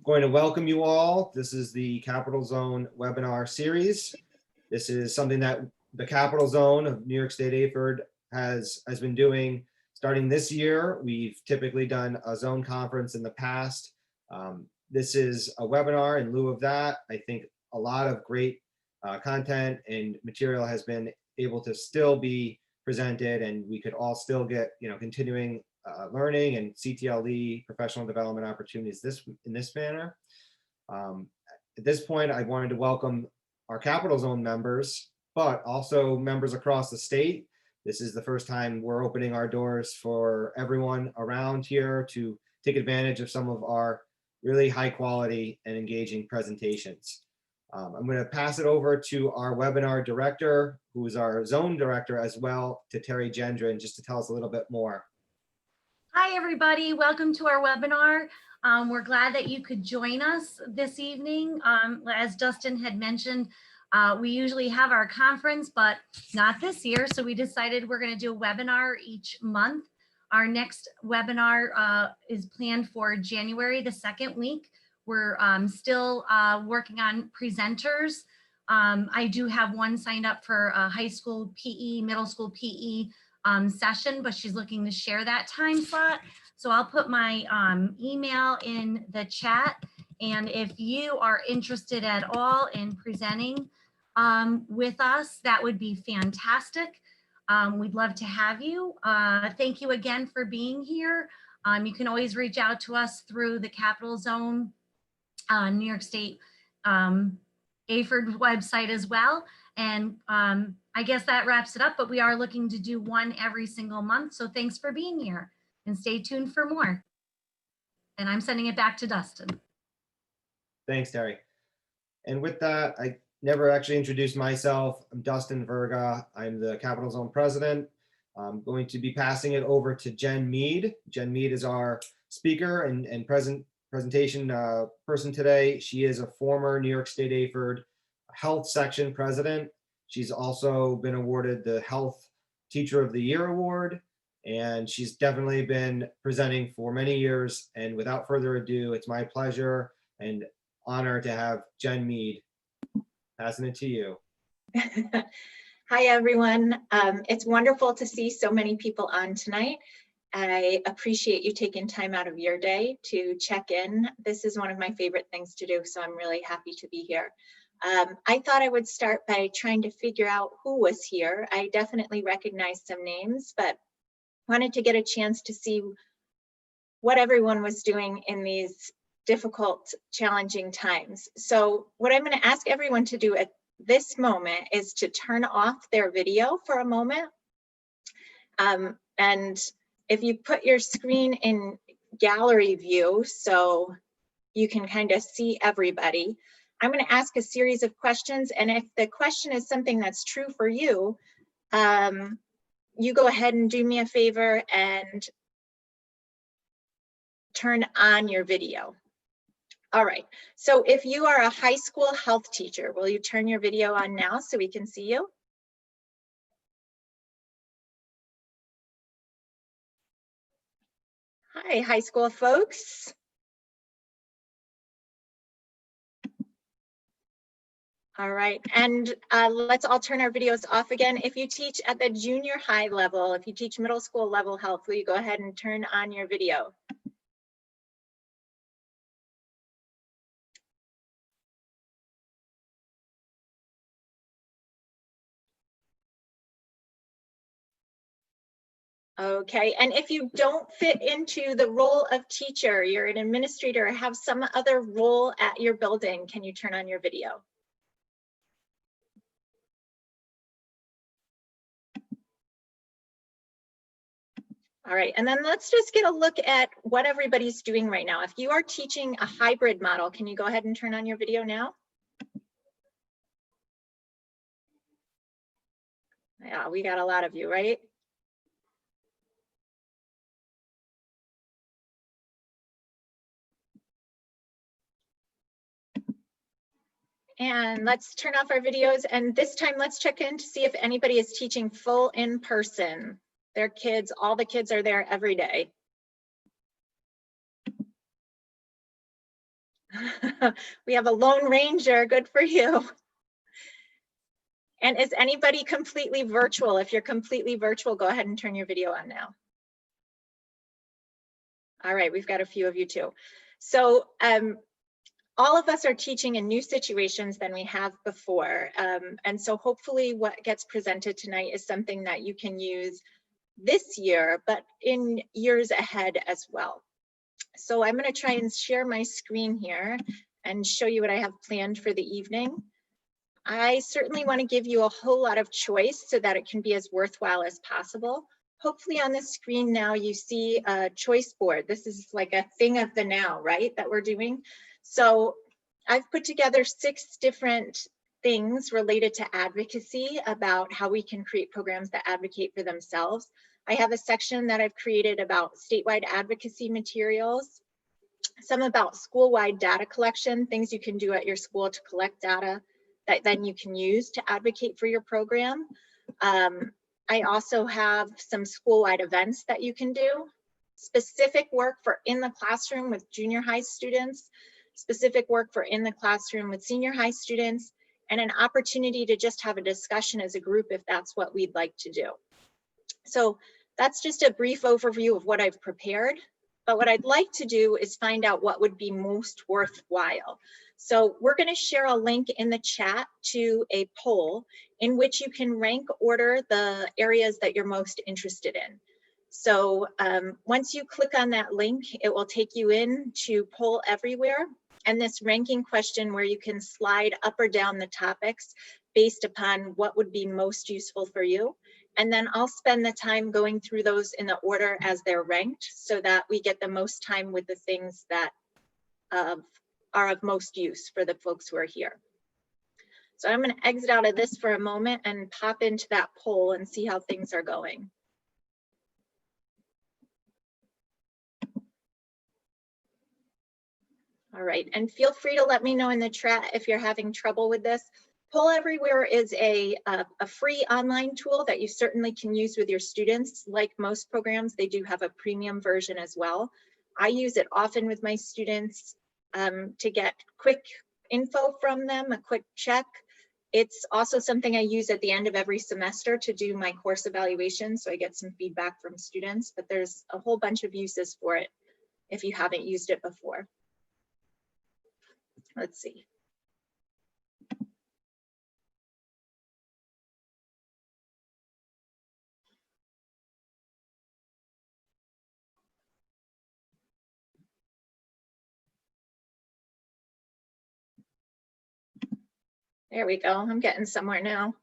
going to welcome you all. This is the Capital Zone webinar series. This is something that the Capital Zone of New York State AFERD has been doing starting this year. We've typically done a zone conference in the past. This is a webinar in lieu of that. I think a lot of great content and material has been able to still be presented, and we could all still get continuing learning and CTLE professional development opportunities in this manner. At this point, I wanted to welcome our Capital Zone members, but also members across the state. This is the first time we're opening our doors for everyone around here to take advantage of some of our really high quality and engaging presentations. I'm going to pass it over to our webinar director, who is our zone director as well, to Terry Gendron, just to tell us a little bit more. Hi, everybody. Welcome to our webinar. We're glad that you could join us this evening. As Dustin had mentioned, we usually have our conference, but not this year. So we decided we're going to do a webinar each month. Our next webinar is planned for January, the second week. We're still working on presenters. I do have one signed up for a high school PE, middle school PE session, but she's looking to share that time slot. So I'll put my email in the chat. And if you are interested at all in presenting with us, that would be fantastic. We'd love to have you. Thank you again for being here. You can always reach out to us through the Capital Zone New York State AFERD website as well. And I guess that wraps it up, but we are looking to do one every single month. So thanks for being here and stay tuned for more. And I'm sending it back to Dustin. Thanks, Terry. And with that, I never actually introduced myself. I'm Dustin Verga. I'm the Capital Zone president. I'm going to be passing it over to Jen Mead. Jen Mead is our speaker and presentation person today. She is a former New York State AFERD Health Section president. She's also been awarded the Health Teacher of the Year award, and she's definitely been presenting for many years. And without further ado, it's my pleasure and honor to have Jen Mead. Passing it to you. Hi, everyone. It's wonderful to see so many people on tonight. I appreciate you taking time out of your day to check in. This is one of my favorite things to do, so I'm really happy to be here. I thought I would start by trying to figure out who was here. I definitely recognized some names, but wanted to get a chance to see what everyone was doing in these difficult, challenging times. So what I'm going to ask everyone to do at this moment is to turn off their video for a moment. And if you put your screen in gallery view so you can kind of see everybody, I'm going to ask a series of questions. And if the question is something that's true for you, you go ahead and do me a favor and turn on your video. All right, so if you are a high school health teacher, will you turn your video on now so we can see you? Hi, high school folks. All right, and let's all turn our videos off again. If you teach at the junior high level, if you teach middle school level health, will you go ahead and turn on your video? Okay, and if you don't fit into the role of teacher, you're an administrator or have some other role at your building, can you turn on your video? All right, and then let's just get a look at what everybody's doing right now. If you are teaching a hybrid model, can you go ahead and turn on your video now? Yeah, we got a lot of you, right? And let's turn off our videos. And this time, let's check in to see if anybody is teaching full in person. Their kids, all the kids are there every day. We have a Lone Ranger, good for you. And is anybody completely virtual? If you're completely virtual, go ahead and turn your video on now. All right, we've got a few of you too. So all of us are teaching in new situations than we have before. And so hopefully what gets presented tonight is something that you can use this year, but in years ahead as well. So I'm going to try and share my screen here and show you what I have planned for the evening. I certainly want to give you a whole lot of choice so that it can be as worthwhile as possible. Hopefully on the screen now you see a choice board. This is like a thing of the now, right, that we're doing. So I've put together 6 different things related to advocacy about how we can create programs that advocate for themselves. I have a section that I've created about statewide advocacy materials, some about school-wide data collection, things you can do at your school to collect data that then you can use to advocate for your program. I also have some school-wide events that you can do, specific work for in the classroom with junior high students, specific work for in the classroom with senior high students, and an opportunity to just have a discussion as a group if that's what we'd like to do. So that's just a brief overview of what I've prepared. But what I'd like to do is find out what would be most worthwhile. So we're going to share a link in the chat to a poll in which you can rank order the areas that you're most interested in. So once you click on that link, it will take you in to Poll Everywhere and this ranking question where you can slide up or down the topics based upon what would be most useful for you. And then I'll spend the time going through those in the order as they're ranked so that we get the most time with the things that are of most use for the folks who are here. So I'm going to exit out of this for a moment and pop into that poll and see how things are going. All right, and feel free to let me know in the chat if you're having trouble with this. Poll Everywhere is a free online tool that you certainly can use with your students. Like most programs, they do have a premium version as well. I use it often with my students to get quick info from them, a quick check. It's also something I use at the end of every semester to do my course evaluation, so I get some feedback from students, but there's a whole bunch of uses for it if you haven't used it before. Let's see. There we go. I'm getting somewhere now.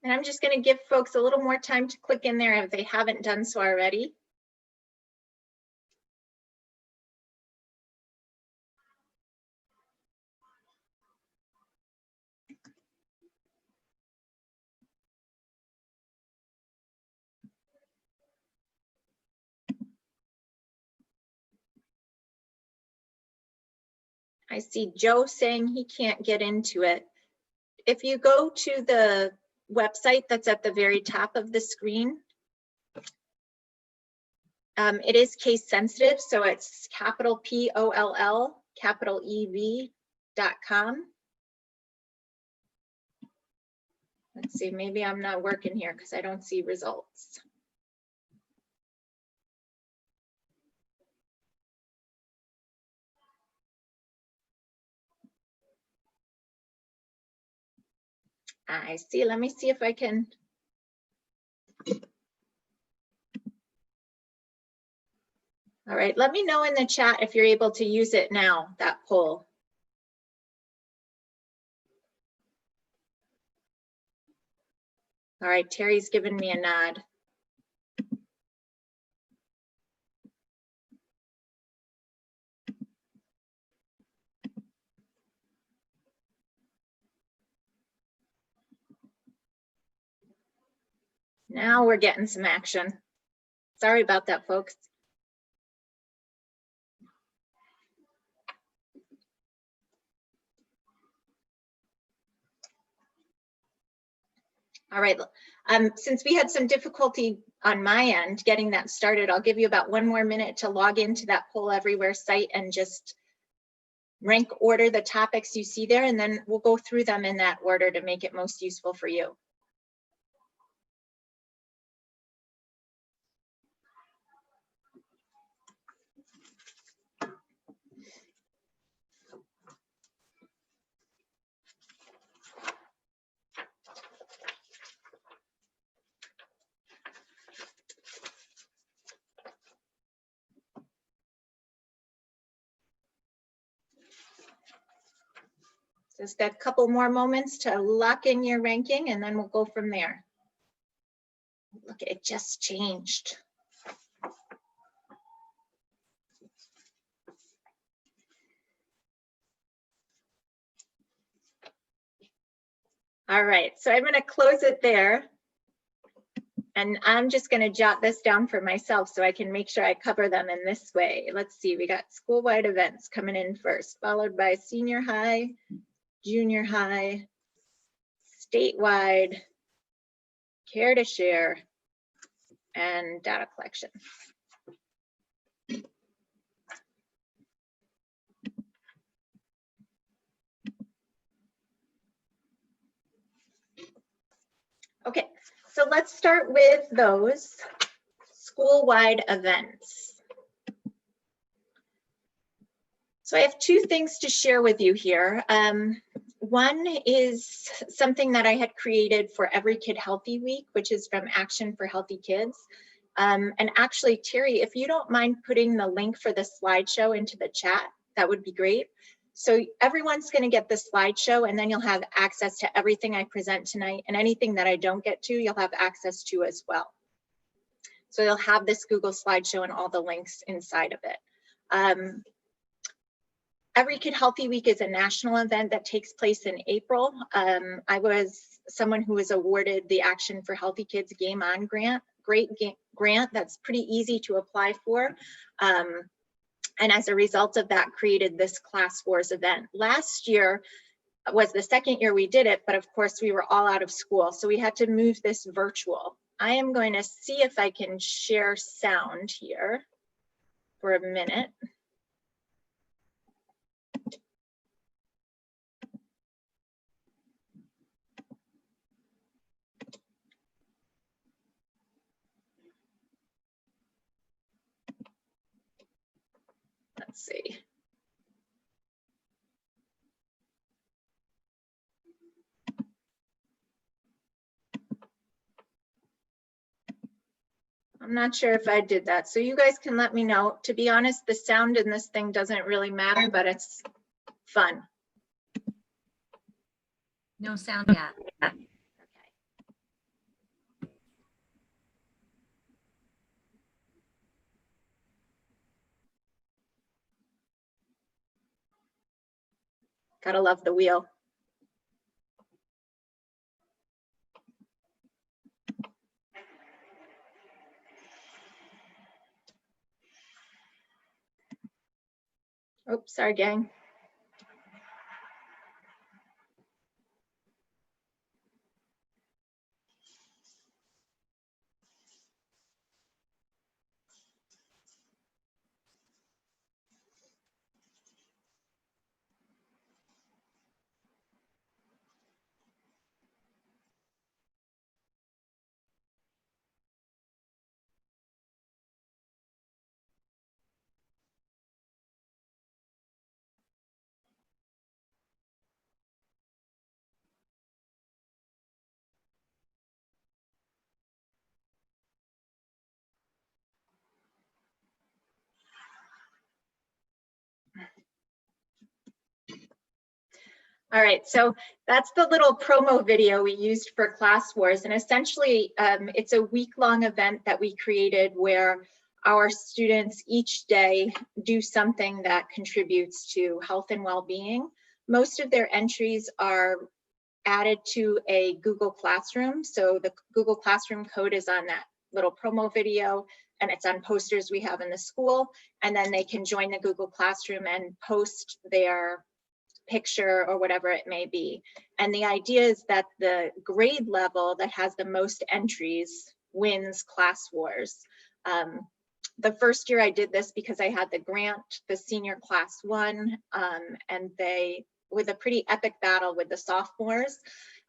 And I'm just going to give folks a little more time to click in there if they haven't done so already. I see Joe saying he can't get into it. If you go to the website that's at the very top of the screen, it is case sensitive, so it's capital POLL, capital EV.com. Let's see, maybe I'm not working here because I don't see results. I see, let me see if I can. All right, let me know in the chat if you're able to use it now, that poll. All right, Terry's given me a nod. Now we're getting some action. Sorry about that, folks. All right, since we had some difficulty on my end getting that started, I'll give you about 1 more minute to log into that Poll Everywhere site and just rank order the topics you see there, and then we'll go through them in that order to make it most useful for you. Just got a couple more moments to lock in your ranking, and then we'll go from there. Look, it just changed. All right, so I'm going to close it there. And I'm just going to jot this down for myself so I can make sure I cover them in this way. Let's see, we got school-wide events coming in first, followed by senior high, junior high, statewide, care to share, and data collection. Okay, so let's start with those school-wide events. So I have 2 things to share with you here. One is something that I had created for Every Kid Healthy Week, which is from Action for Healthy Kids. And actually, Terry, if you don't mind putting the link for the slideshow into the chat, that would be great. So everyone's going to get the slideshow, and then you'll have access to everything I present tonight, and anything that I don't get to, you'll have access to as well. So you'll have this Google slideshow and all the links inside of it. Every Kid Healthy Week is a national event that takes place in April. I was someone who was awarded the Action for Healthy Kids Game On grant. Great grant that's pretty easy to apply for. And as a result of that, created this Class Wars event. Last year was the second year we did it, but of course we were all out of school, so we had to move this virtual. I am going to see if I can share sound here for a minute. Let's see. I'm not sure if I did that, so you guys can let me know. To be honest, the sound in this thing doesn't really matter, but it's fun. No sound yet. Okay. Gotta love the wheel. Oops, sorry, gang. All right, so that's the little promo video we used for Class Wars, and essentially it's a week-long event that we created where our students each day do something that contributes to health and well-being. Most of their entries are added to a Google Classroom, so the Google Classroom code is on that little promo video, and it's on posters we have in the school, and then they can join the Google Classroom and post their picture or whatever it may be. And the idea is that the grade level that has the most entries wins class wars. The first year I did this because I had the grant, the senior class won, and they, with a pretty epic battle with the sophomores.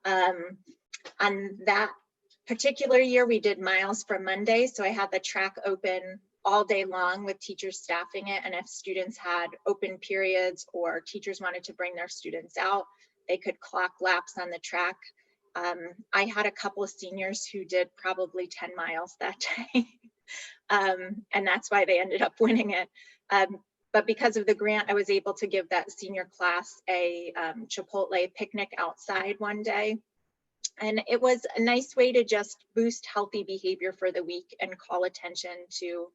On that particular year, we did miles for Monday. So I had the track open all day long with teachers staffing it. And if students had open periods or teachers wanted to bring their students out, they could clock laps on the track. I had a couple of seniors who did probably 10 miles that day. And that's why they ended up winning it. But because of the grant, I was able to give that senior class a Chipotle picnic outside one day. And it was a nice way to just boost healthy behavior for the week and call attention to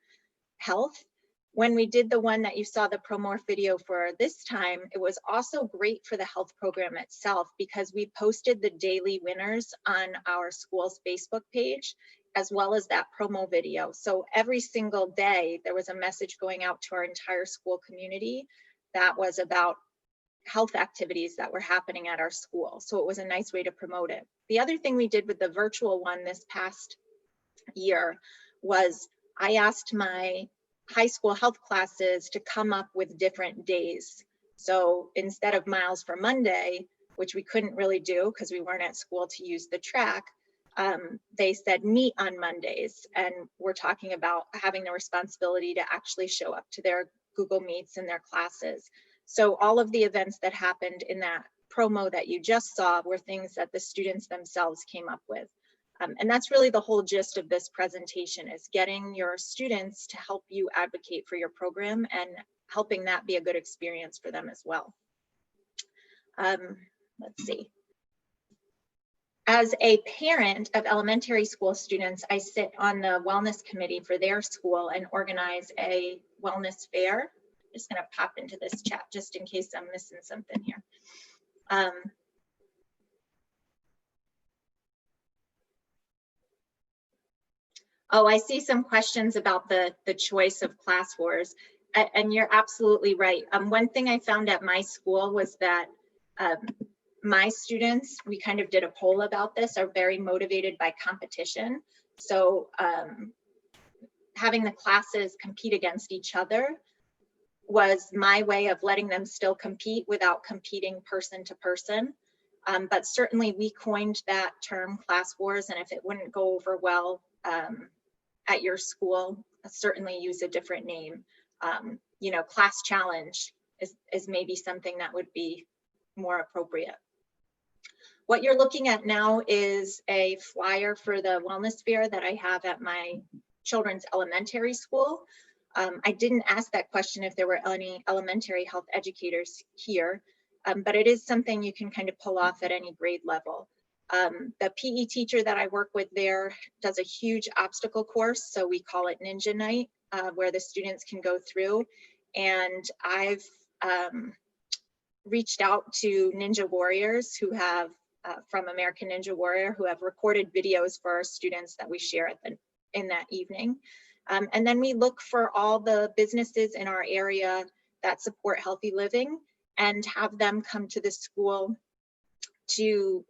health. When we did the one that you saw the promo video for this time, it was also great for the health program itself because we posted the daily winners on our school's Facebook page, as well as that promo video. So every single day, there was a message going out to our entire school community that was about health activities that were happening at our school. So it was a nice way to promote it. The other thing we did with the virtual one this past year was I asked my high school health classes to come up with different days. So instead of miles for Monday, which we couldn't really do because we weren't at school to use the track, they said meet on Mondays. And we're talking about having the responsibility to actually show up to their Google Meets and their classes. So all of the events that happened in that promo that you just saw were things that the students themselves came up with. And that's really the whole gist of this presentation, is getting your students to help you advocate for your program and helping that be a good experience for them as well. Let's see. As a parent of elementary school students, I sit on the wellness committee for their school and organize a wellness fair. Just going to pop into this chat just in case I'm missing something here. Oh, I see some questions about the choice of class wars, and you're absolutely right. One thing I found at my school was that my students, we kind of did a poll about this, are very motivated by competition. So having the classes compete against each other was my way of letting them still compete without competing person to person. But certainly we coined that term class wars, and if it wouldn't go over well at your school, certainly use a different name. You know, class challenge is maybe something that would be more appropriate. What you're looking at now is a flyer for the wellness fair that I have at my children's elementary school. I didn't ask that question if there were any elementary health educators here, but it is something you can kind of pull off at any grade level. The PE teacher that I work with there does a huge obstacle course, so we call it Ninja Night, where the students can go through. And I've reached out to Ninja Warriors who have, from American Ninja Warrior, who have recorded videos for our students that we share in that evening. And then we look for all the businesses in our area that support healthy living and have them come to the school to,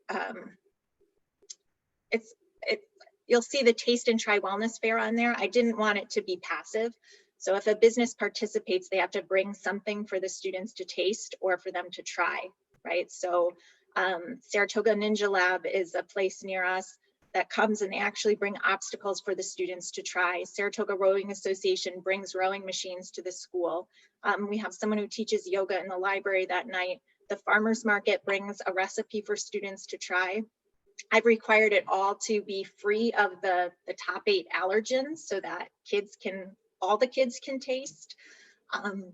you'll see the Taste and Try Wellness Fair on there. I didn't want it to be passive. So if a business participates, they have to bring something for the students to taste or for them to try, right? So Saratoga Ninja Lab is a place near us that comes and they actually bring obstacles for the students to try. Saratoga Rowing Association brings rowing machines to the school. We have someone who teaches yoga in the library that night. The farmer's market brings a recipe for students to try. I've required it all to be free of the top 8 allergens so that all the kids can taste. And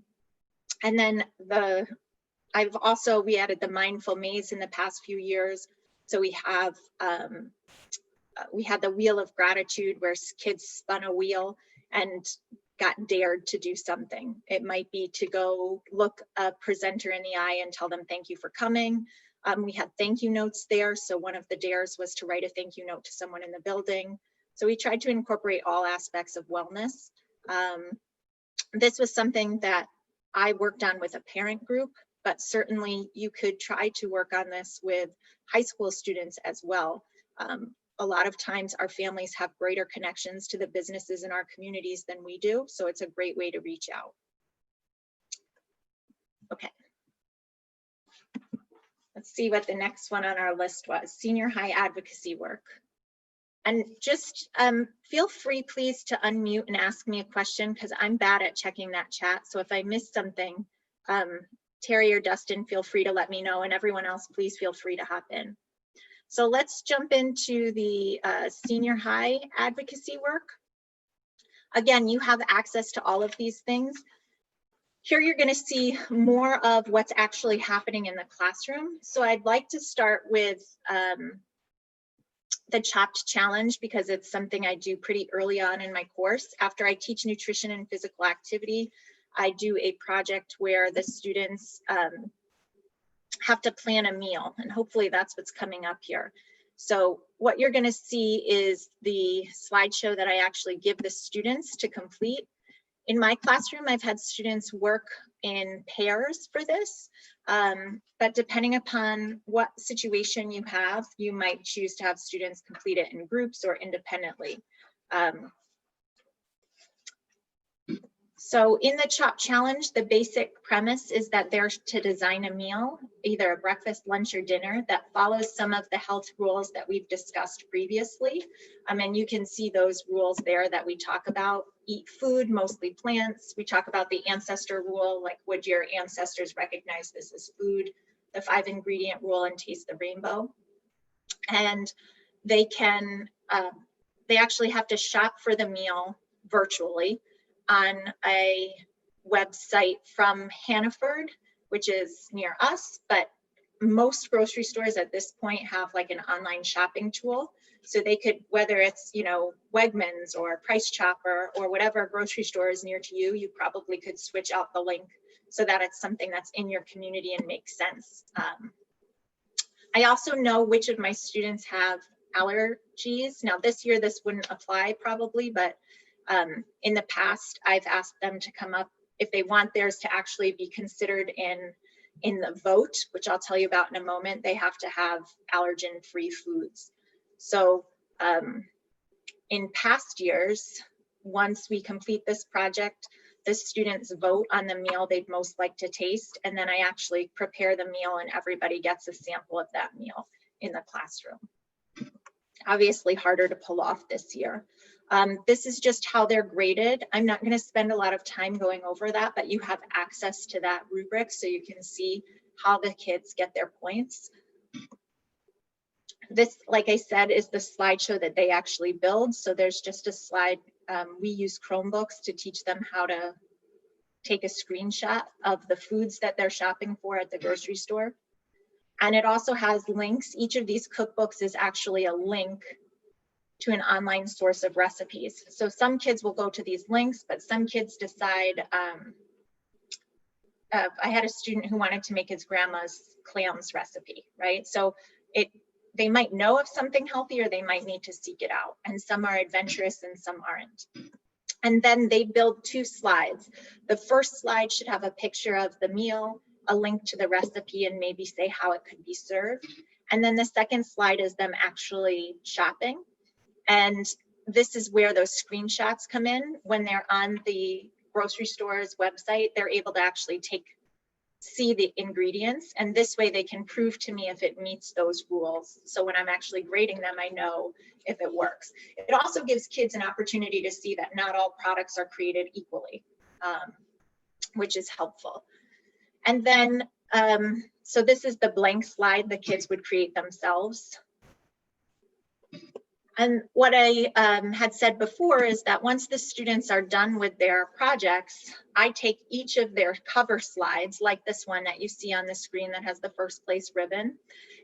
then we added the mindful maze in the past few years. So we have, we had the wheel of gratitude where kids spun a wheel and got dared to do something. It might be to go look a presenter in the eye and tell them thank you for coming. We had thank you notes there. So one of the dares was to write a thank you note to someone in the building. So we tried to incorporate all aspects of wellness. This was something that I worked on with a parent group but certainly you could try to work on this with high school students as well. A lot of times our families have greater connections to the businesses in our communities than we do, so it's a great way to reach out. Okay. Let's see what the next one on our list was, senior high advocacy work. And just feel free, please, to unmute and ask me a question, because I'm bad at checking that chat. So if I missed something, Terry or Dustin, feel free to let me know, and everyone else, please feel free to hop in. So let's jump into the senior high advocacy work. Again, you have access to all of these things. Here you're going to see more of what's actually happening in the classroom. So I'd like to start with the Chopped Challenge, because it's something I do pretty early on in my course. After I teach nutrition and physical activity, I do a project where the students have to plan a meal, and hopefully that's what's coming up here. So what you're going to see is the slideshow that I actually give the students to complete. In my classroom, I've had students work in pairs for this, but depending upon what situation you have, you might choose to have students complete it in groups or independently. So in the CHOP challenge, the basic premise is that they're to design a meal, either a breakfast, lunch, or dinner, that follows some of the health rules that we've discussed previously. And you can see those rules there that we talk about. Eat food, mostly plants. We talk about the ancestor rule, like would your ancestors recognize this as food? The 5-ingredient rule, and taste the rainbow. And they can, they actually have to shop for the meal virtually on a website from Hannaford, which is near us, but most grocery stores at this point have like an online shopping tool. So they could, whether it's, you know, Wegmans or Price Chopper or whatever grocery store is near to you, you probably could switch out the link so that it's something that's in your community and makes sense. I also know which of my students have allergies. Now this year, this wouldn't apply probably, but in the past, I've asked them to come up if they want theirs to actually be considered in the vote, which I'll tell you about in a moment. They have to have allergen-free foods. So in past years, once we complete this project, the students vote on the meal they'd most like to taste, and then I actually prepare the meal and everybody gets a sample of that meal in the classroom. Obviously harder to pull off this year. This is just how they're graded. I'm not going to spend a lot of time going over that, but you have access to that rubric so you can see how the kids get their points. This, like I said, is the slideshow that they actually build. So there's just a slide. We use Chromebooks to teach them how to take a screenshot of the foods that they're shopping for at the grocery store. And it also has links. Each of these cookbooks is actually a link to an online source of recipes. So some kids will go to these links, but some kids decide, I had a student who wanted to make his grandma's clams recipe, right? So they might know of something healthy or they might need to seek it out. And some are adventurous and some aren't. And then they build 2 slides. The first slide should have a picture of the meal, a link to the recipe, and maybe say how it could be served. And then the second slide is them actually shopping. And this is where those screenshots come in. When they're on the grocery store's website, they're able to actually see the ingredients, and this way they can prove to me if it meets those rules. So when I'm actually grading them, I know if it works. It also gives kids an opportunity to see that not all products are created equally, which is helpful. And then, so this is the blank slide the kids would create themselves. And what I had said before is that once the students are done with their projects, I take each of their cover slides, like this one that you see on the screen that has the first place ribbon,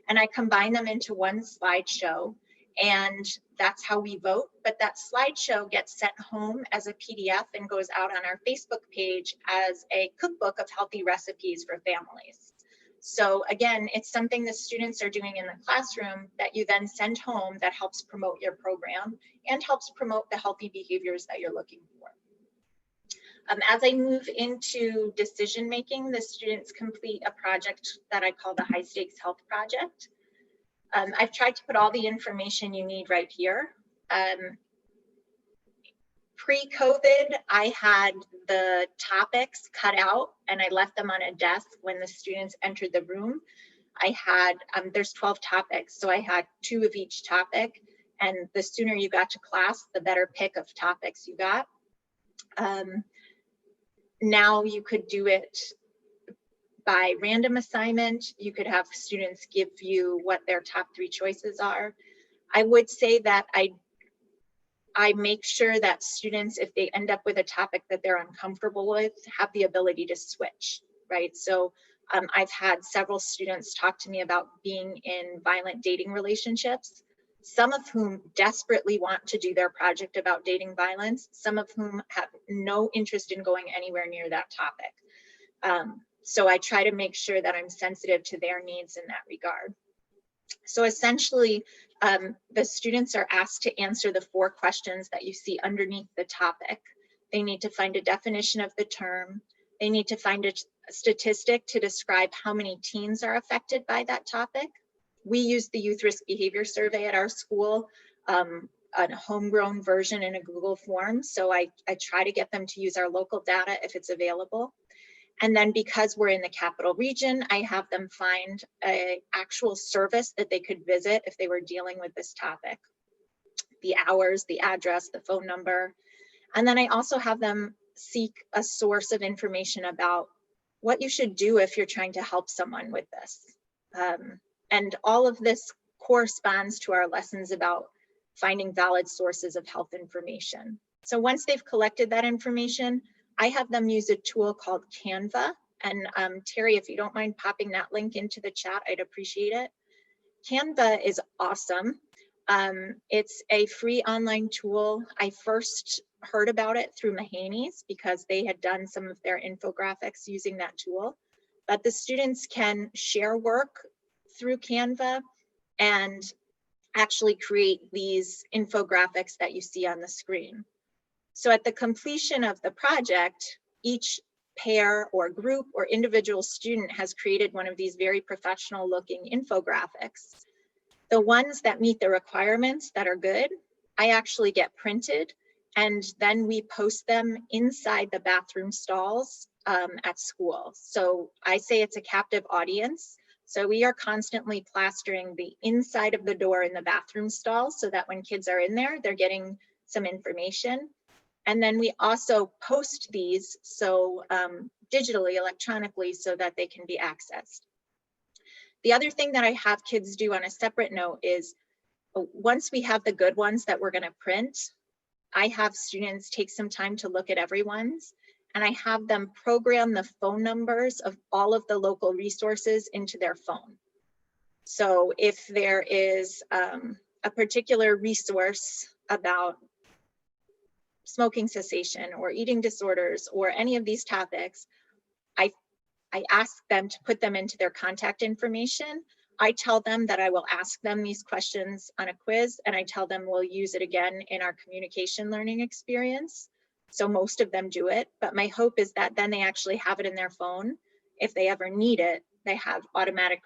and I combine them into one slideshow, and that's how we vote. But that slideshow gets sent home as a PDF and goes out on our Facebook page as a cookbook of healthy recipes for families. So again, it's something the students are doing in the classroom that you then send home that helps promote your program and helps promote the healthy behaviors that you're looking for. As I move into decision making, the students complete a project that I call the High Stakes Health Project. I've tried to put all the information you need right here. Pre-COVID, I had the topics cut out and I left them on a desk when the students entered the room. I had, there's 12 topics, so I had 2 of each topic, and the sooner you got to class, the better pick of topics you got. Now you could do it by random assignment. You could have students give you what their top 3 choices are. I would say that I make sure that students, if they end up with a topic that they're uncomfortable with, have the ability to switch, right? So I've had several students talk to me about being in violent dating relationships, some of whom desperately want to do their project about dating violence, some of whom have no interest in going anywhere near that topic. So I try to make sure that I'm sensitive to their needs in that regard. So essentially, the students are asked to answer the 4 questions that you see underneath the topic. They need to find a definition of the term. They need to find a statistic to describe how many teens are affected by that topic. We use the Youth Risk Behavior Survey at our school, a homegrown version in a Google form. So I try to get them to use our local data if it's available. And then because we're in the capital region, I have them find an actual service that they could visit if they were dealing with this topic. The hours, the address, the phone number. And then I also have them seek a source of information about what you should do if you're trying to help someone with this. And all of this corresponds to our lessons about finding valid sources of health information. So once they've collected that information, I have them use a tool called Canva. And Terry, if you don't mind popping that link into the chat, I'd appreciate it. Canva is awesome. It's a free online tool. I first heard about it through Mahaney's because they had done some of their infographics using that tool. But the students can share work through Canva and actually create these infographics that you see on the screen. So at the completion of the project, each pair or group or individual student has created one of these very professional looking infographics. The ones that meet the requirements that are good, I actually get printed, and then we post them inside the bathroom stalls at school. So I say it's a captive audience. So we are constantly plastering the inside of the door in the bathroom stalls so that when kids are in there, they're getting some information. And then we also post these so digitally, electronically, so that they can be accessed. The other thing that I have kids do on a separate note is once we have the good ones that we're going to print, I have students take some time to look at everyone's, and I have them program the phone numbers of all of the local resources into their phone. So if there is a particular resource about smoking cessation or eating disorders or any of these topics, I ask them to put them into their contact information. I tell them that I will ask them these questions on a quiz, and I tell them we'll use it again in our communication learning experience. So most of them do it, but my hope is that then they actually have it in their phone. If they ever need it, they have automatic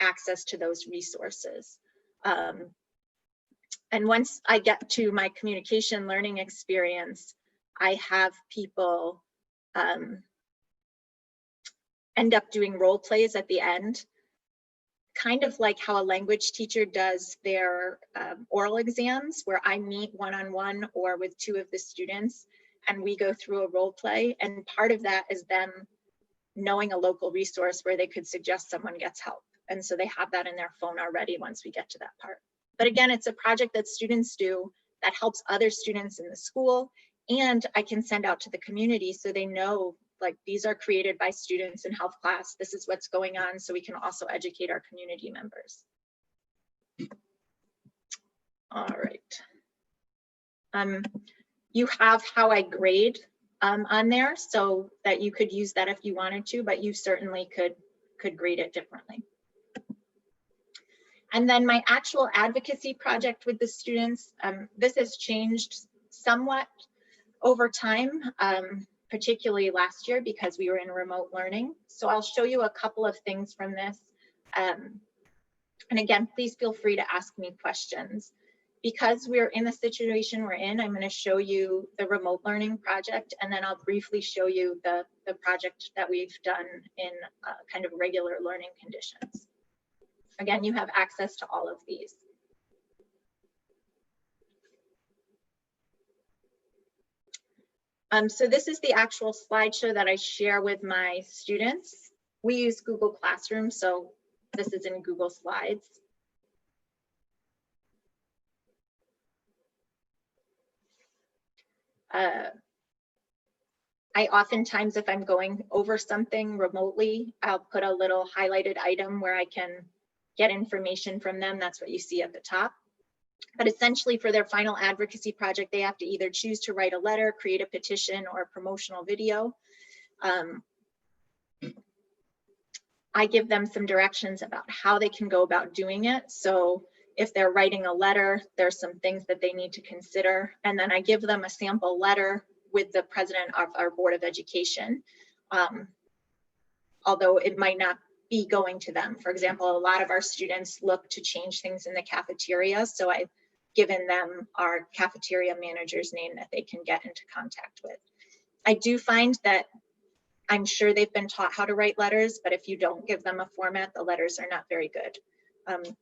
access to those resources. And once I get to my communication learning experience, I have people end up doing role plays at the end, kind of like how a language teacher does their oral exams, where I meet one-on-one or with 2 of the students, and we go through a role play. And part of that is them knowing a local resource where they could suggest someone gets help. And so they have that in their phone already once we get to that part. But again, it's a project that students do that helps other students in the school, and I can send out to the community so they know, like, these are created by students in health class. This is what's going on, so we can also educate our community members. All right. You have how I grade on there, so that you could use that if you wanted to, but you certainly could grade it differently. And then my actual advocacy project with the students, this has changed somewhat over time, particularly last year because we were in remote learning. So I'll show you a couple of things from this. And again, please feel free to ask me questions. Because we're in the situation we're in, I'm going to show you the remote learning project, and then I'll briefly show you the project that we've done in kind of regular learning conditions. Again, you have access to all of these. So this is the actual slideshow that I share with my students. We use Google Classroom, so this is in Google Slides. I oftentimes, if I'm going over something remotely, I'll put a little highlighted item where I can get information from them. That's what you see at the top. But essentially for their final advocacy project, they have to either choose to write a letter, create a petition, or a promotional video. I give them some directions about how they can go about doing it. So if they're writing a letter, there's some things that they need to consider. And then I give them a sample letter with the president of our Board of Education, although it might not be going to them. For example, a lot of our students look to change things in the cafeteria. So I've given them our cafeteria manager's name that they can get into contact with. I do find that I'm sure they've been taught how to write letters, but if you don't give them a format, the letters are not very good.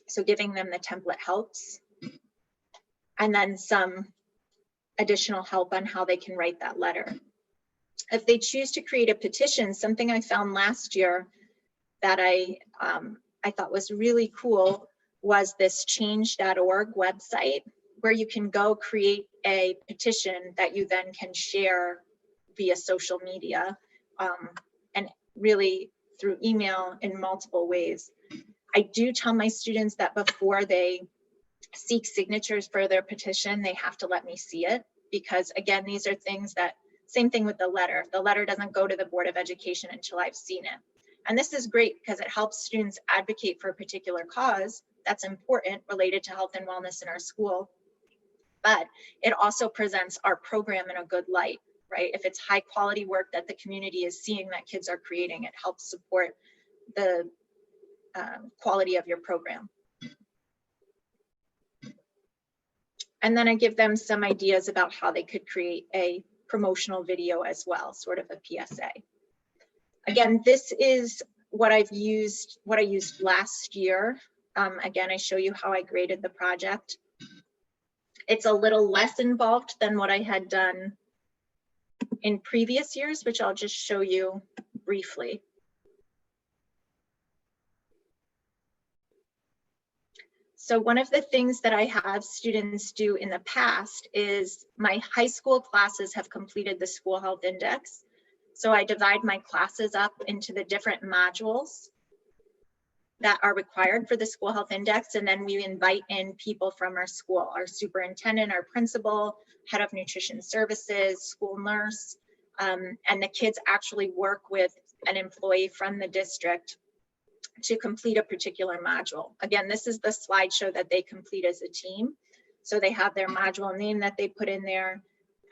So giving them the template helps. And then some additional help on how they can write that letter. If they choose to create a petition, something I found last year that I thought was really cool was this change.org website where you can go create a petition that you then can share via social media and really through email in multiple ways. I do tell my students that before they seek signatures for their petition, they have to let me see it, because again, these are things that, same thing with the letter. The letter doesn't go to the Board of Education until I've seen it. And this is great because it helps students advocate for a particular cause that's important related to health and wellness in our school. But it also presents our program in a good light, right? If it's high quality work that the community is seeing that kids are creating, it helps support the quality of your program. And then I give them some ideas about how they could create a promotional video as well, sort of a PSA. Again, this is what I used last year. Again, I show you how I graded the project. It's a little less involved than what I had done in previous years, which I'll just show you briefly. So one of the things that I have students do in the past is my high school classes have completed the school health index. So I divide my classes up into the different modules that are required for the school health index. And then we invite in people from our school, our superintendent, our principal, head of nutrition services, school nurse, and the kids actually work with an employee from the district to complete a particular module. Again, this is the slideshow that they complete as a team. So they have their module name that they put in there.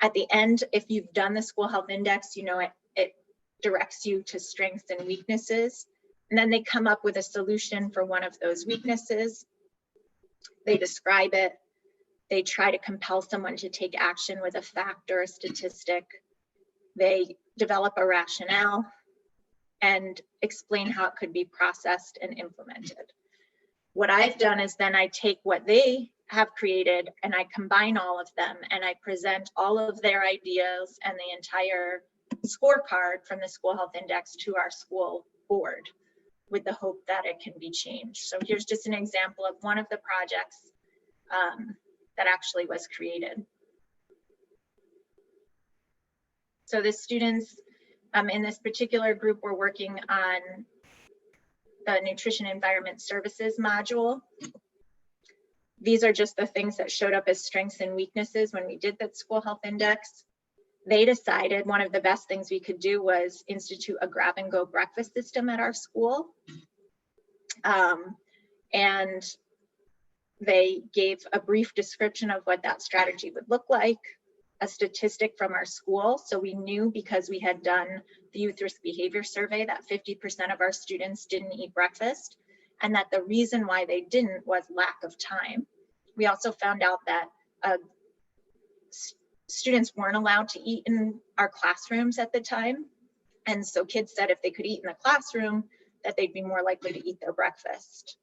At the end, if you've done the school health index, you know it directs you to strengths and weaknesses. And then they come up with a solution for one of those weaknesses. They describe it. They try to compel someone to take action with a fact or a statistic. They develop a rationale and explain how it could be processed and implemented. What I've done is then I take what they have created and I combine all of them and I present all of their ideas and the entire scorecard from the school health index to our school board with the hope that it can be changed. So here's just an example of one of the projects that actually was created. So the students in this particular group were working on the nutrition environment services module. These are just the things that showed up as strengths and weaknesses when we did that school health index. They decided one of the best things we could do was institute a grab and go breakfast system at our school. And they gave a brief description of what that strategy would look like. a statistic from our school. So we knew, because we had done the youth risk behavior survey, that 50% of our students didn't eat breakfast, and that the reason why they didn't was lack of time. We also found out that students weren't allowed to eat in our classrooms at the time. And so kids said if they could eat in the classroom, that they'd be more likely to eat their breakfast.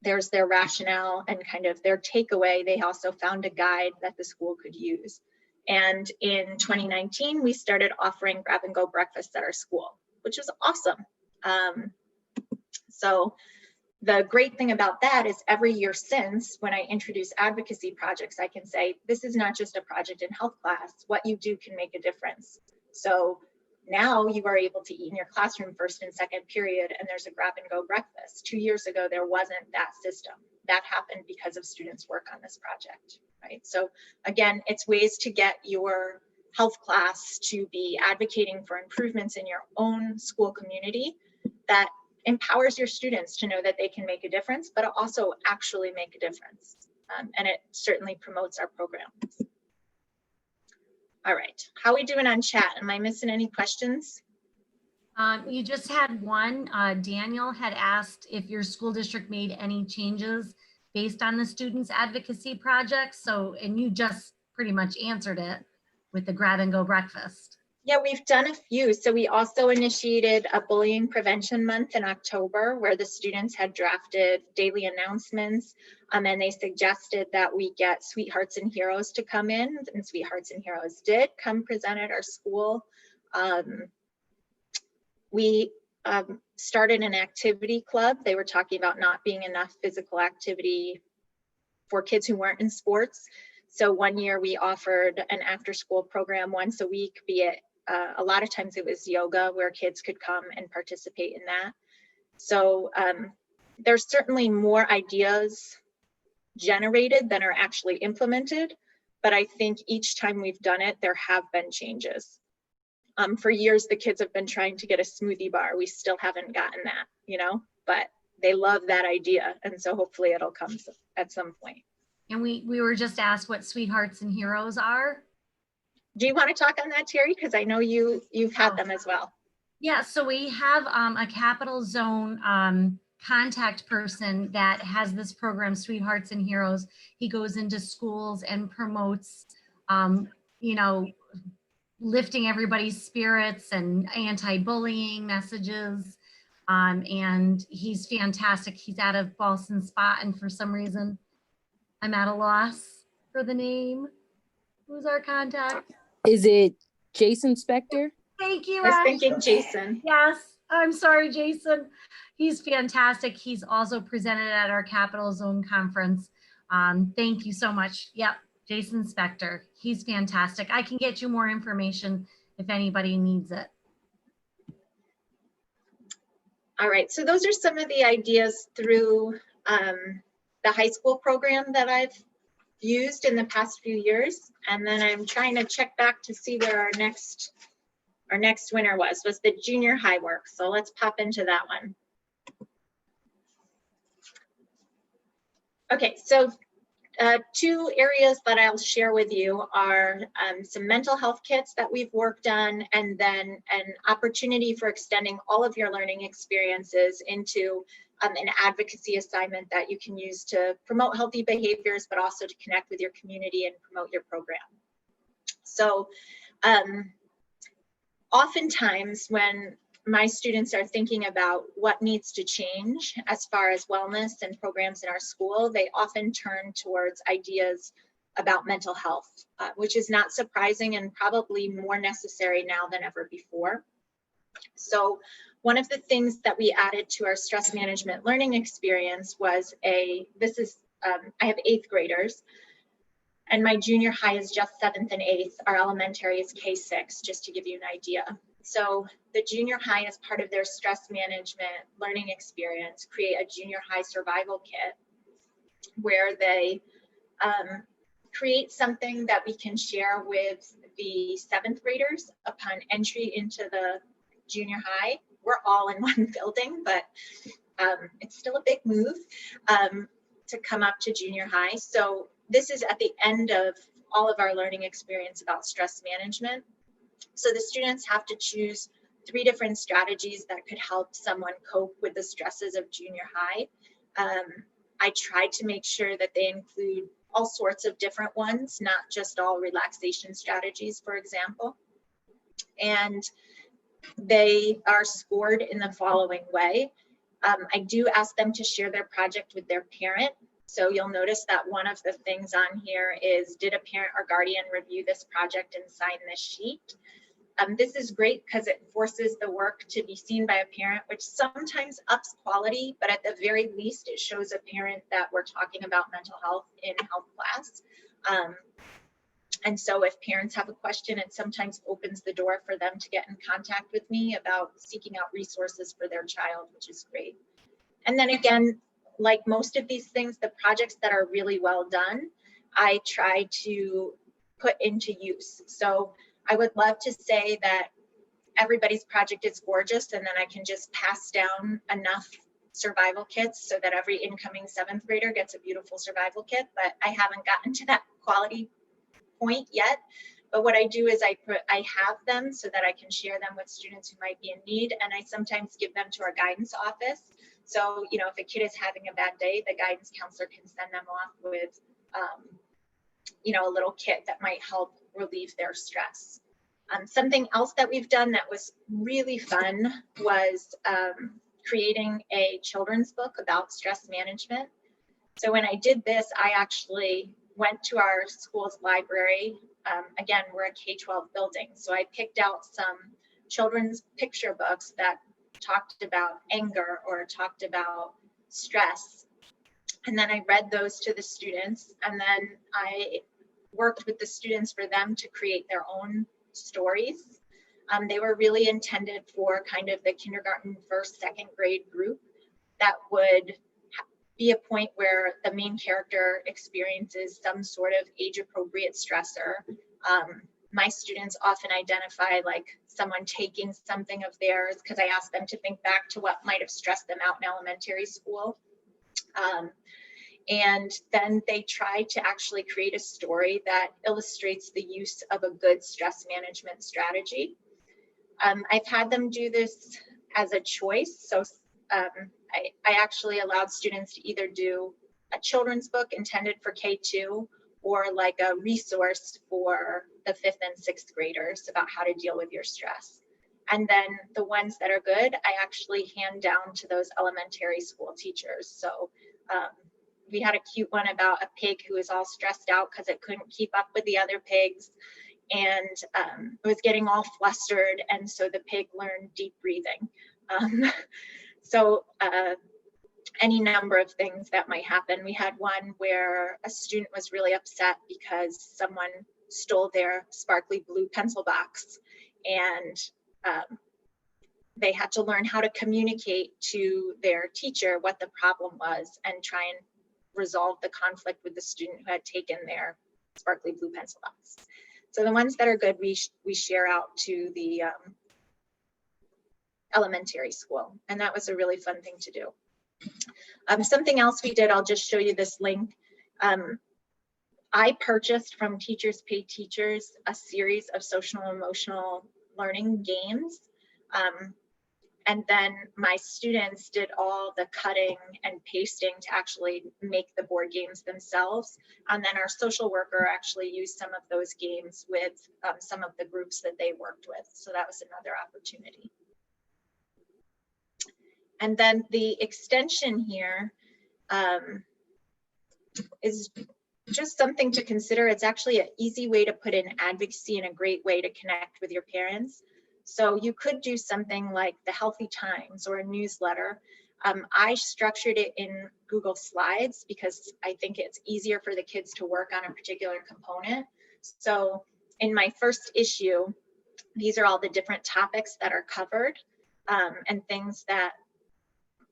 There's their rationale and kind of their takeaway. They also found a guide that the school could use. And in 2019, we started offering grab and go breakfasts at our school, which was awesome. So the great thing about that is every year since, when I introduce advocacy projects, I can say, this is not just a project in health class. What you do can make a difference. So now you are able to eat in your classroom first and second period, and there's a grab and go breakfast. 2 years ago, there wasn't that system. That happened because of students' work on this project, right? So again, it's ways to get your health class to be advocating for improvements in your own school community that empowers your students to know that they can make a difference, but also actually make a difference. And it certainly promotes our programs. All right, how are we doing on chat? Am I missing any questions? You just had one. Daniel had asked if your school district made any changes based on the students' advocacy project. So, and you just pretty much answered it with the grab and go breakfast. Yeah, we've done a few. So we also initiated a bullying prevention month in October, where the students had drafted daily announcements, and they suggested that we get Sweethearts and Heroes to come in, and Sweethearts and Heroes did come present at our school. We started an activity club. They were talking about not being enough physical activity for kids who weren't in sports. So one year we offered an after school program once a week, be it a lot of times it was yoga, where kids could come and participate in that. So there's certainly more ideas generated than are actually implemented, but I think each time we've done it, there have been changes. For years, the kids have been trying to get a smoothie bar. We still haven't gotten that, you know, but they love that idea. And so hopefully it'll come at some point. And we were just asked what Sweethearts and Heroes are. Do you want to talk on that, Terry? Because I know you've had them as well. Yeah, so we have a Capital Zone contact person that has this program, Sweethearts and Heroes. He goes into schools and promotes, you know, lifting everybody's spirits and anti-bullying messages. And he's fantastic. He's out of Ballston Spot, and for some reason, I'm at a loss for the name. Who's our contact? Is it Jason Spector? Thank you. I was Ash. thinking Jason. Yes, I'm sorry, Jason. He's fantastic. He's also presented at our Capital Zone conference. Thank you so much. Yep, Jason Spector. He's fantastic. I can get you more information if anybody needs it. All right, so those are some of the ideas through the high school program that I've used in the past few years. And then I'm trying to check back to see where our next winner was the junior high work. So let's pop into that one. Okay, so two areas that I'll share with you are some mental health kits that we've worked on, and then an opportunity for extending all of your learning experiences into an advocacy assignment that you can use to promote healthy behaviors, but also to connect with your community and promote your program. So oftentimes when my students are thinking about what needs to change as far as wellness and programs in our school, they often turn towards ideas about mental health, which is not surprising and probably more necessary now than ever before. So one of the things that we added to our stress management learning experience was I have 8th graders, and my junior high is just 7th and 8th. Our elementary is K6, just to give you an idea. So the junior high, as part of their stress management learning experience, create a junior high survival kit where they create something that we can share with the 7th graders upon entry into the junior high. We're all in one building, but it's still a big move to come up to junior high. So this is at the end of all of our learning experience about stress management. So the students have to choose 3 different strategies that could help someone cope with the stresses of junior high. I tried to make sure that they include all sorts of different ones, not just all relaxation strategies, for example. And they are scored in the following way. I do ask them to share their project with their parent. So you'll notice that one of the things on here is, did a parent or guardian review this project and sign this sheet? This is great because it forces the work to be seen by a parent, which sometimes ups quality, but at the very least, it shows a parent that we're talking about mental health in health class. And so if parents have a question, it sometimes opens the door for them to get in contact with me about seeking out resources for their child, which is great. And then again, like most of these things, the projects that are really well done, I try to put into use. So I would love to say that everybody's project is gorgeous and then I can just pass down enough survival kits so that every incoming 7th grader gets a beautiful survival kit, but I haven't gotten to that quality point yet. But what I do is I have them so that I can share them with students who might be in need, and I sometimes give them to our guidance office. So, you know, if a kid is having a bad day, the guidance counselor can send them off with, you know, a little kit that might help relieve their stress. Something else that we've done that was really fun was creating a children's book about stress management. So when I did this, I actually went to our school's library. Again, we're a K-12 building. So I picked out some children's picture books that talked about anger or talked about stress. And then I read those to the students. And then I worked with the students for them to create their own stories. They were really intended for kind of the kindergarten, 1st, 2nd grade group that would be a point where the main character experiences some sort of age-appropriate stressor. My students often identify like someone taking something of theirs because I ask them to think back to what might have stressed them out in elementary school. And then they try to actually create a story that illustrates the use of a good stress management strategy. I've had them do this as a choice. So I actually allowed students to either do a children's book intended for K2 or like a resource for the 5th and 6th graders about how to deal with your stress. And then the ones that are good, I actually hand down to those elementary school teachers. So we had a cute one about a pig who was all stressed out because it couldn't keep up with the other pigs and it was getting all flustered. And so the pig learned deep breathing. So any number of things that might happen. We had one where a student was really upset because someone stole their sparkly blue pencil box, and they had to learn how to communicate to their teacher what the problem was and try and resolve the conflict with the student who had taken their sparkly blue pencil box. So the ones that are good, we share out to the elementary school, and that was a really fun thing to do. Something else we did, I'll just show you this link. I purchased from Teachers Pay Teachers a series of social and emotional learning games. And then my students did all the cutting and pasting to actually make the board games themselves. And then our social worker actually used some of those games with some of the groups that they worked with. So that was another opportunity. And then the extension here is just something to consider. It's actually an easy way to put in advocacy and a great way to connect with your parents. So you could do something like the Healthy Times or a newsletter. I structured it in Google Slides because I think it's easier for the kids to work on a particular component. So in my first issue, these are all the different topics that are covered and things that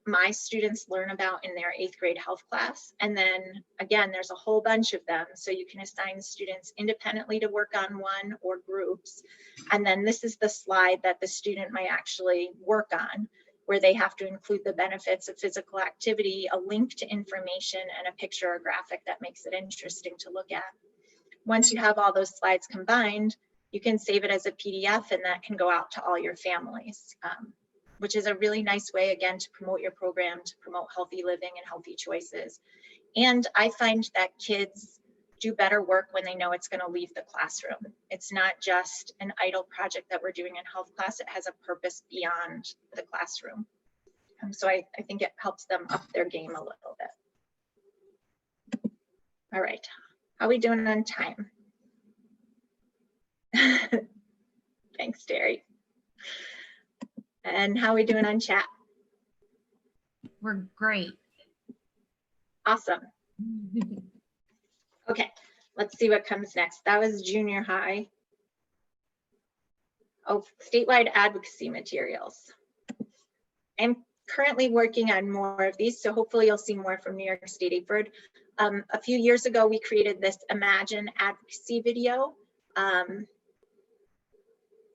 my students learn about in their 8th grade health class. And then again, there's a whole bunch of them. So you can assign students independently to work on one or groups. And then this is the slide that the student might actually work on, where they have to include the benefits of physical activity, a link to information, and a picture or graphic that makes it interesting to look at. once you have all those slides combined, you can save it as a PDF and that can go out to all your families, which is a really nice way, again, to promote your program, to promote healthy living and healthy choices. And I find that kids do better work when they know it's going to leave the classroom. It's not just an idle project that we're doing in health class. It has a purpose beyond the classroom. So I think it helps them up their game a little bit. All right, how are we doing on time? Thanks, Terry. And how are we doing on chat? We're great. Awesome. Okay, let's see what comes next. That was junior high. Oh, statewide advocacy materials. I'm currently working on more of these, so hopefully you'll see more from New York State AFERD. A few years ago, we created this Imagine Advocacy video.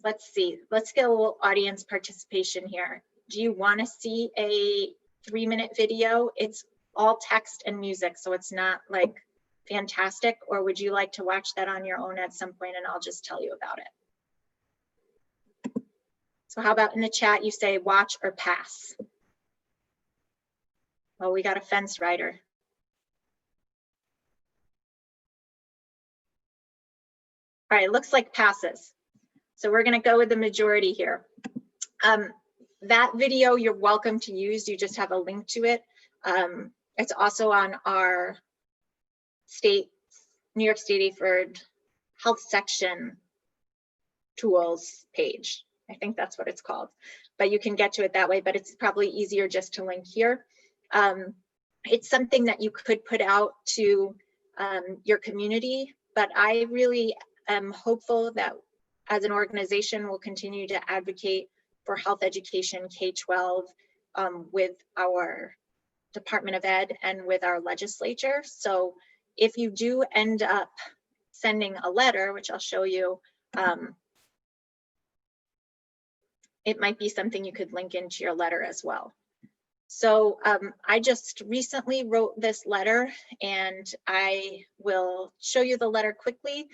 Let's see, let's get a little audience participation here. Do you want to see a 3-minute video? It's all text and music, so it's not like fantastic, or would you like to watch that on your own at some point and I'll just tell you about it? So how about in the chat you say watch or pass? Well, we got a fence rider. All right, looks like passes. So we're gonna go with the majority here. That video you're welcome to use, you just have a link to it. It's also on our New York State AFERD Health Section Tools page. I think that's what it's called, but you can get to it that way, but it's probably easier just to link here. It's something that you could put out to your community, but I really am hopeful that as an organization, we'll continue to advocate for health education K-12 with our Department of Ed and with our legislature. So if you do end up sending a letter, which I'll show you, it might be something you could link into your letter as well. So I just recently wrote this letter and I will show you the letter quickly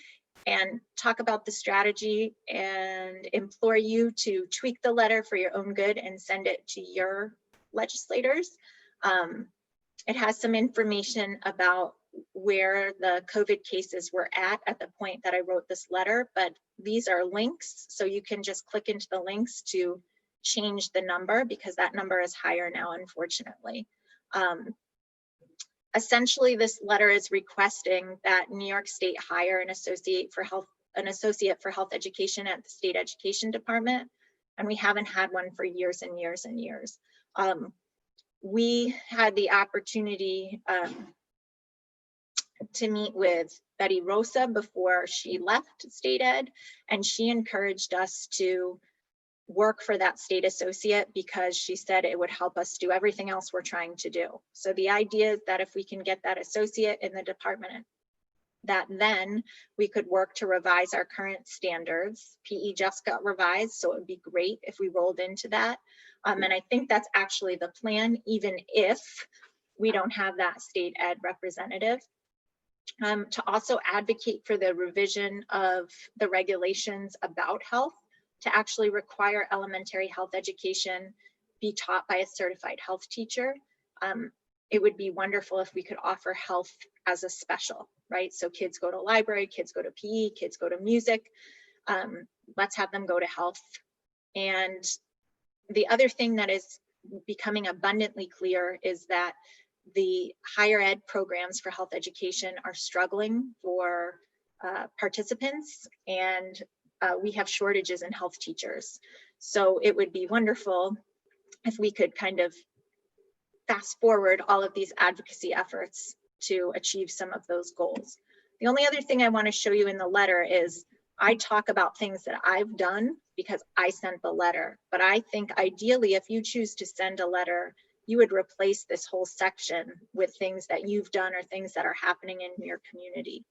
and talk about the strategy and implore you to tweak the letter for your own good and send it to your legislators. It has some information about where the COVID cases were at the point that I wrote this letter, but these are links, so you can just click into the links to change the number because that number is higher now, unfortunately. Essentially, this letter is requesting that New York State hire an associate for health education at the state education department, and we haven't had one for years and years and years. We had the opportunity to meet with Betty Rosa before she left state ed, and she encouraged us to work for that state associate because she said it would help us do everything else we're trying to do. So the idea is that if we can get that associate in the department, that then we could work to revise our current standards. PE just got revised, so it would be great if we rolled into that. And I think that's actually the plan, even if we don't have that state ed representative. To also advocate for the revision of the regulations about health to actually require elementary health education be taught by a certified health teacher. It would be wonderful if we could offer health as a special, right? So kids go to library, kids go to PE, kids go to music. Let's have them go to health. And the other thing that is becoming abundantly clear is that the higher ed programs for health education are struggling for participants, and we have shortages in health teachers. So it would be wonderful if we could kind of fast forward all of these advocacy efforts to achieve some of those goals. The only other thing I want to show you in the letter is I talk about things that I've done because I sent the letter, but I think ideally if you choose to send a letter, you would replace this whole section with things that you've done or things that are happening in your community.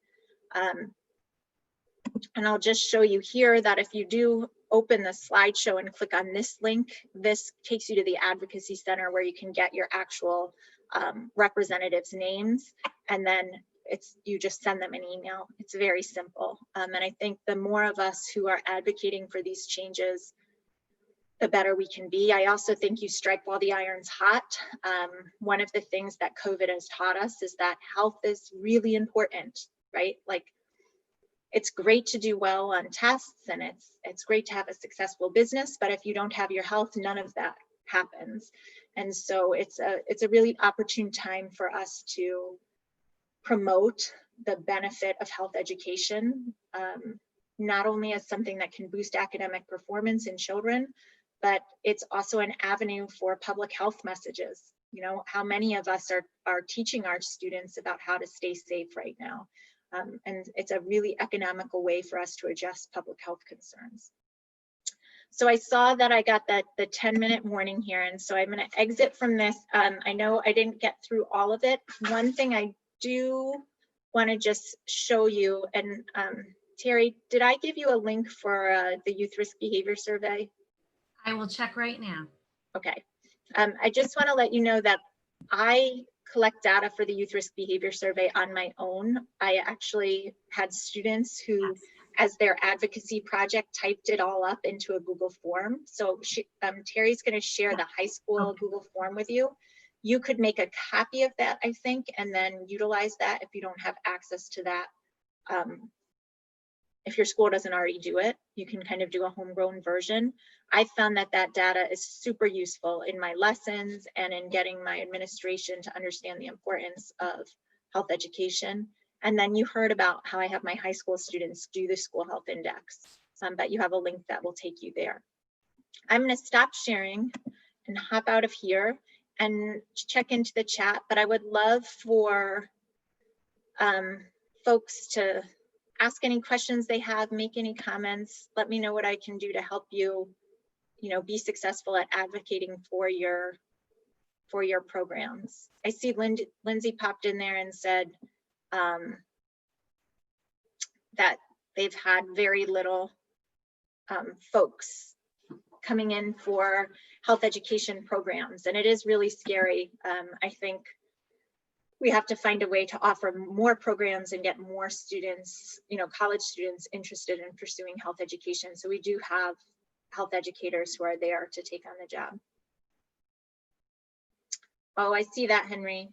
And I'll just show you here that if you do open the slideshow and click on this link, this takes you to the Advocacy Center where you can get your actual representatives' names. And then you just send them an email. It's very simple. And I think the more of us who are advocating for these changes, the better we can be. I also think you strike while the iron's hot. One of the things that COVID has taught us is that health is really important, right? Like, it's great to do well on tests, and it's great to have a successful business, but if you don't have your health, none of that happens. And so it's a really opportune time for us to promote the benefit of health education, not only as something that can boost academic performance in children, but it's also an avenue for public health messages. You know, how many of us are teaching our students about how to stay safe right now? And it's a really economical way for us to address public health concerns. So I saw that I got the 10-minute warning here, and so I'm going to exit from this. I know I didn't get through all of it. One thing I do want to just show you, and Terry, did I give you a link for the Youth Risk Behavior Survey? I will check right now. Okay. I just want to let you know that I collect data for the Youth Risk Behavior Survey on my own. I actually had students who, as their advocacy project, typed it all up into a Google form. So Terry's going to share the high school Google form with you. You could make a copy of that, I think, and then utilize that if you don't have access to that. If your school doesn't already do it, you can kind of do a homegrown version. I found that that data is super useful in my lessons and in getting my administration to understand the importance of health education. And then you heard about how I have my high school students do the school health index, but you have a link that will take you there. I'm going to stop sharing and hop out of here and check into the chat, but I would love for folks to ask any questions they have, make any comments, let me know what I can do to help you, be successful at advocating for your programs. I see Lindsay popped in there and said that they've had very little folks coming in for health education programs, and it is really scary. I think we have to find a way to offer more programs and get more students, college students interested in pursuing health education. So we do have health educators who are there to take on the job. Oh, I see that, Henry.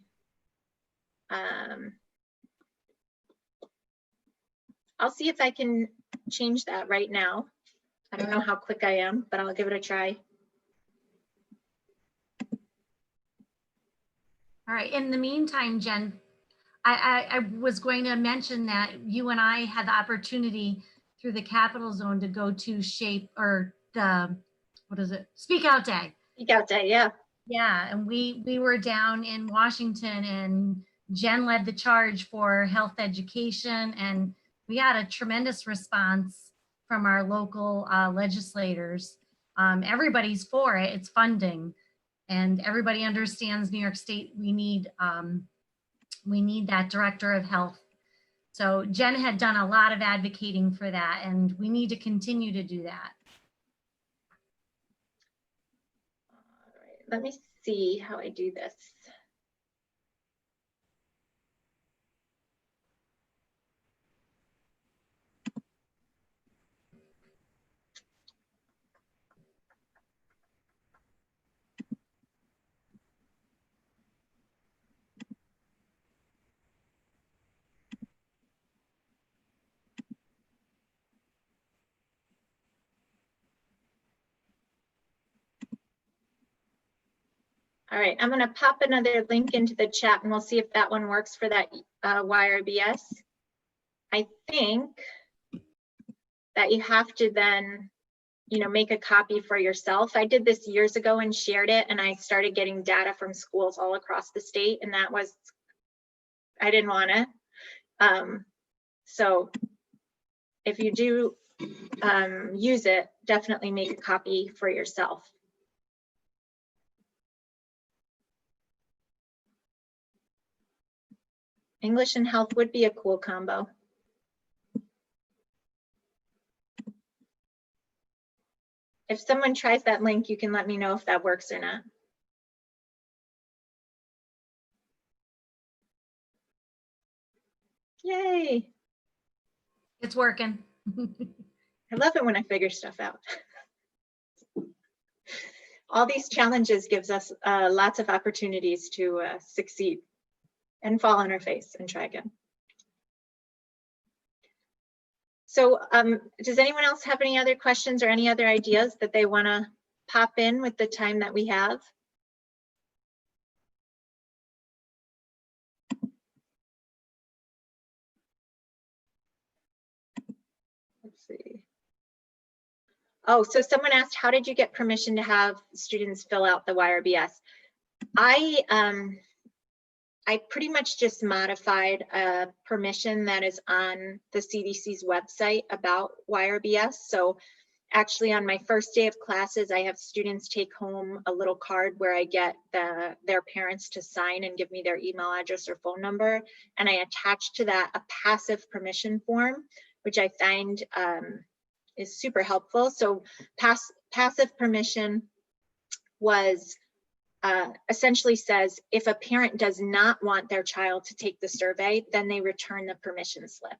I'll see if I can change that right now. I don't know how quick I am, but I'll give it a try. All right. In the meantime, Jen, I was going to mention that you and I had the opportunity through the Capital Zone to go to Shape, or the, what is it? Speak Out Day. Speak Out Day, yeah. Yeah, and we were down in Washington, and Jen led the charge for health education, and we had a tremendous response from our local legislators. Everybody's for it. It's funding, and everybody understands New York State. We need that director of health. So Jen had done a lot of advocating for that, and we need to continue to do that. All right, let me see how I do this. All right, I'm going to pop another link into the chat and we'll see if that one works for that YRBS. I think that you have to then, make a copy for yourself. I did this years ago and shared it, and I started getting data from schools all across the state, and that was, I didn't want it. So if you do use it, definitely make a copy for yourself. English and health would be a cool combo. If someone tries that link, you can let me know if that works or not. Yay. It's working. I love it when I figure stuff out. All these challenges gives us lots of opportunities to succeed and fall on our face and try again. So does anyone else have any other questions or any other ideas that they want to pop in with the time that we have? Let's see. Oh, so someone asked, how did you get permission to have students fill out the YRBS? I pretty much just modified a permission that is on the CDC's website about YRBS. So actually on my first day of classes, I have students take home a little card where I get their parents to sign and give me their email address or phone number. And I attach to that a passive permission form, which I find is super helpful. So passive permission was essentially says if a parent does not want their child to take the survey, then they return the permission slip.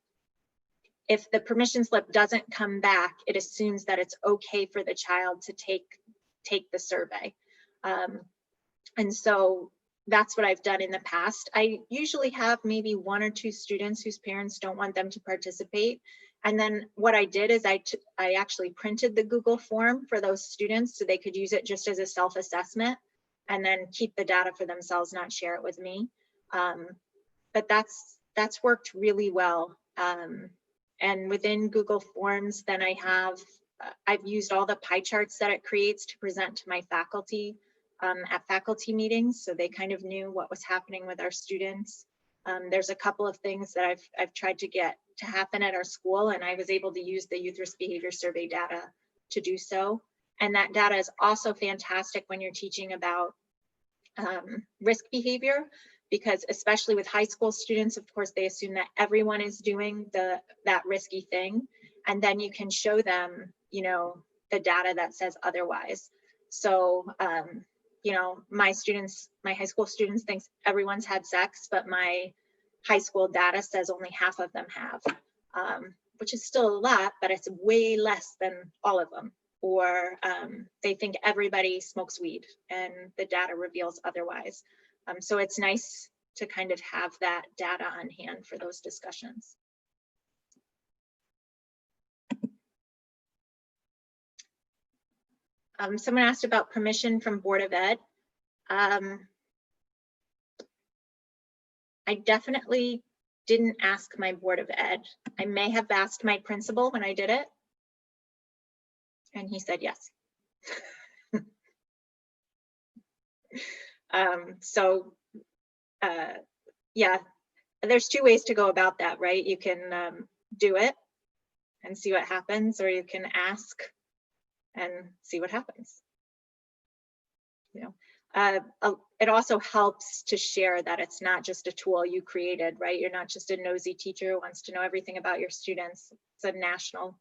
If the permission slip doesn't come back, it assumes that it's okay for the child to take the survey. And so that's what I've done in the past. I usually have maybe 1 or 2 students whose parents don't want them to participate. And then what I did is I actually printed the Google form for those students so they could use it just as a self-assessment and then keep the data for themselves, not share it with me. But that's worked really well. And within Google Forms, then I've used all the pie charts that it creates to present to my faculty at faculty meetings, so they kind of knew what was happening with our students. There's a couple of things that I've tried to get to happen at our school, and I was able to use the Youth Risk Behavior Survey data to do so. And that data is also fantastic when you're teaching about risk behavior, because especially with high school students, of course, they assume that everyone is doing that risky thing. And then you can show them, the data that says otherwise. So, my high school students thinks everyone's had sex, but my high school data says only half of them have, which is still a lot, but it's way less than all of them. Or they think everybody smokes weed and the data reveals otherwise. So it's nice to kind of have that data on hand for those discussions. Someone asked about permission from Board of Ed. I definitely didn't ask my Board of Ed. I may have asked my principal when I did it, and he said yes. Yeah, there's 2 ways to go about that, right? You can do it and see what happens, or you can ask and see what happens. It also helps to share that it's not just a tool you created, right? You're not just a nosy teacher who wants to know everything about your students. It's a national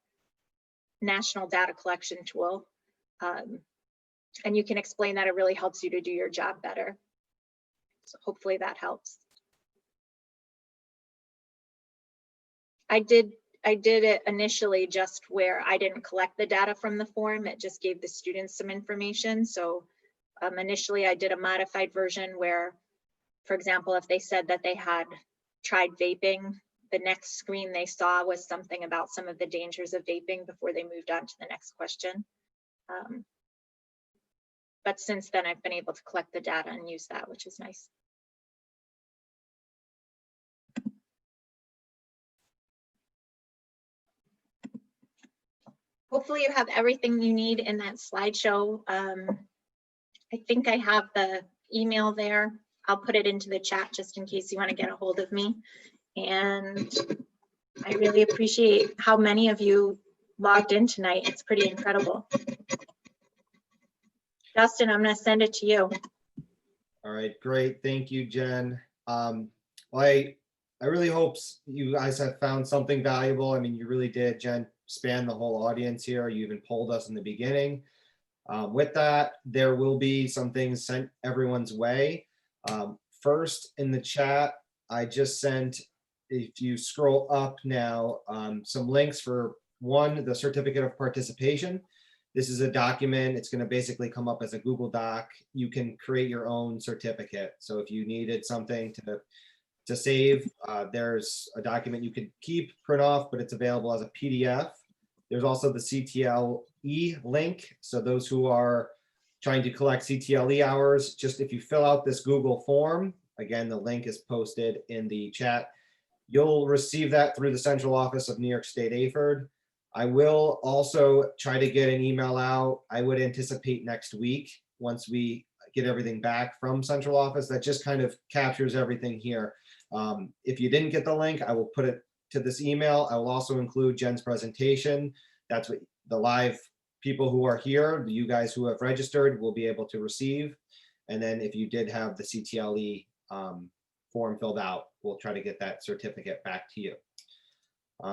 data collection tool. And you can explain that it really helps you to do your job better. So hopefully that helps. I did it initially just where I didn't collect the data from the form. It just gave the students some information. So initially I did a modified version where, for example, if they said that they had tried vaping, the next screen they saw was something about some of the dangers of vaping before they moved on to the next question. But since then, I've been able to collect the data and use that, which is nice. Hopefully you have everything you need in that slideshow. I think I have the email there. I'll put it into the chat just in case you want to get a hold of me. And I really appreciate how many of you logged in tonight. It's pretty incredible. Justin, I'm going to send it to you. All right, great. Thank you, Jen. Well, I really hope you guys have found something valuable. I mean, you really did, Jen, span the whole audience here. You even polled us in the beginning. With that, there will be some things sent everyone's way. First, in the chat, I just sent if you scroll up now, some links for one, the certificate of participation. This is a document. It's going to basically come up as a Google Doc. You can create your own certificate. So if you needed something to save, there's a document you could keep, print off, but it's available as a PDF. There's also the CTLE link. So those who are trying to collect CTLE hours, just if you fill out this Google form, again, the link is posted in the chat. You'll receive that through the central office of New York State AFERD. I will also try to get an email out. I would anticipate next week, once we get everything back from central office, that just kind of captures everything here. If you didn't get the link, I will put it to this email. I will also include Jen's presentation. That's what the live people who are here, you guys who have registered, will be able to receive. And then if you did have the CTLE form filled out, we'll try to get that certificate back to you.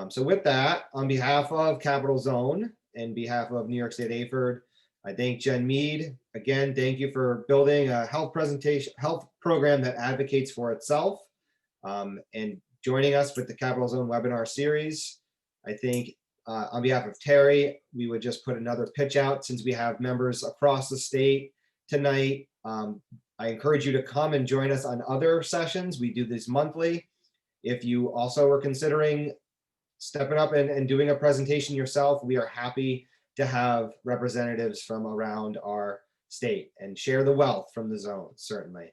So with that, on behalf of Capital Zone and behalf of New York State AFERD, I thank Jen Mead. Again, thank you for building a health program that advocates for itself, and joining us with the Capital Zone webinar series. I think on behalf of Terry, we would just put another pitch out, since we have members across the state tonight. I encourage you to come and join us on other sessions. We do these monthly. If you also are considering stepping up and doing a presentation yourself, we are happy to have representatives from around our state and share the wealth from the zone, certainly.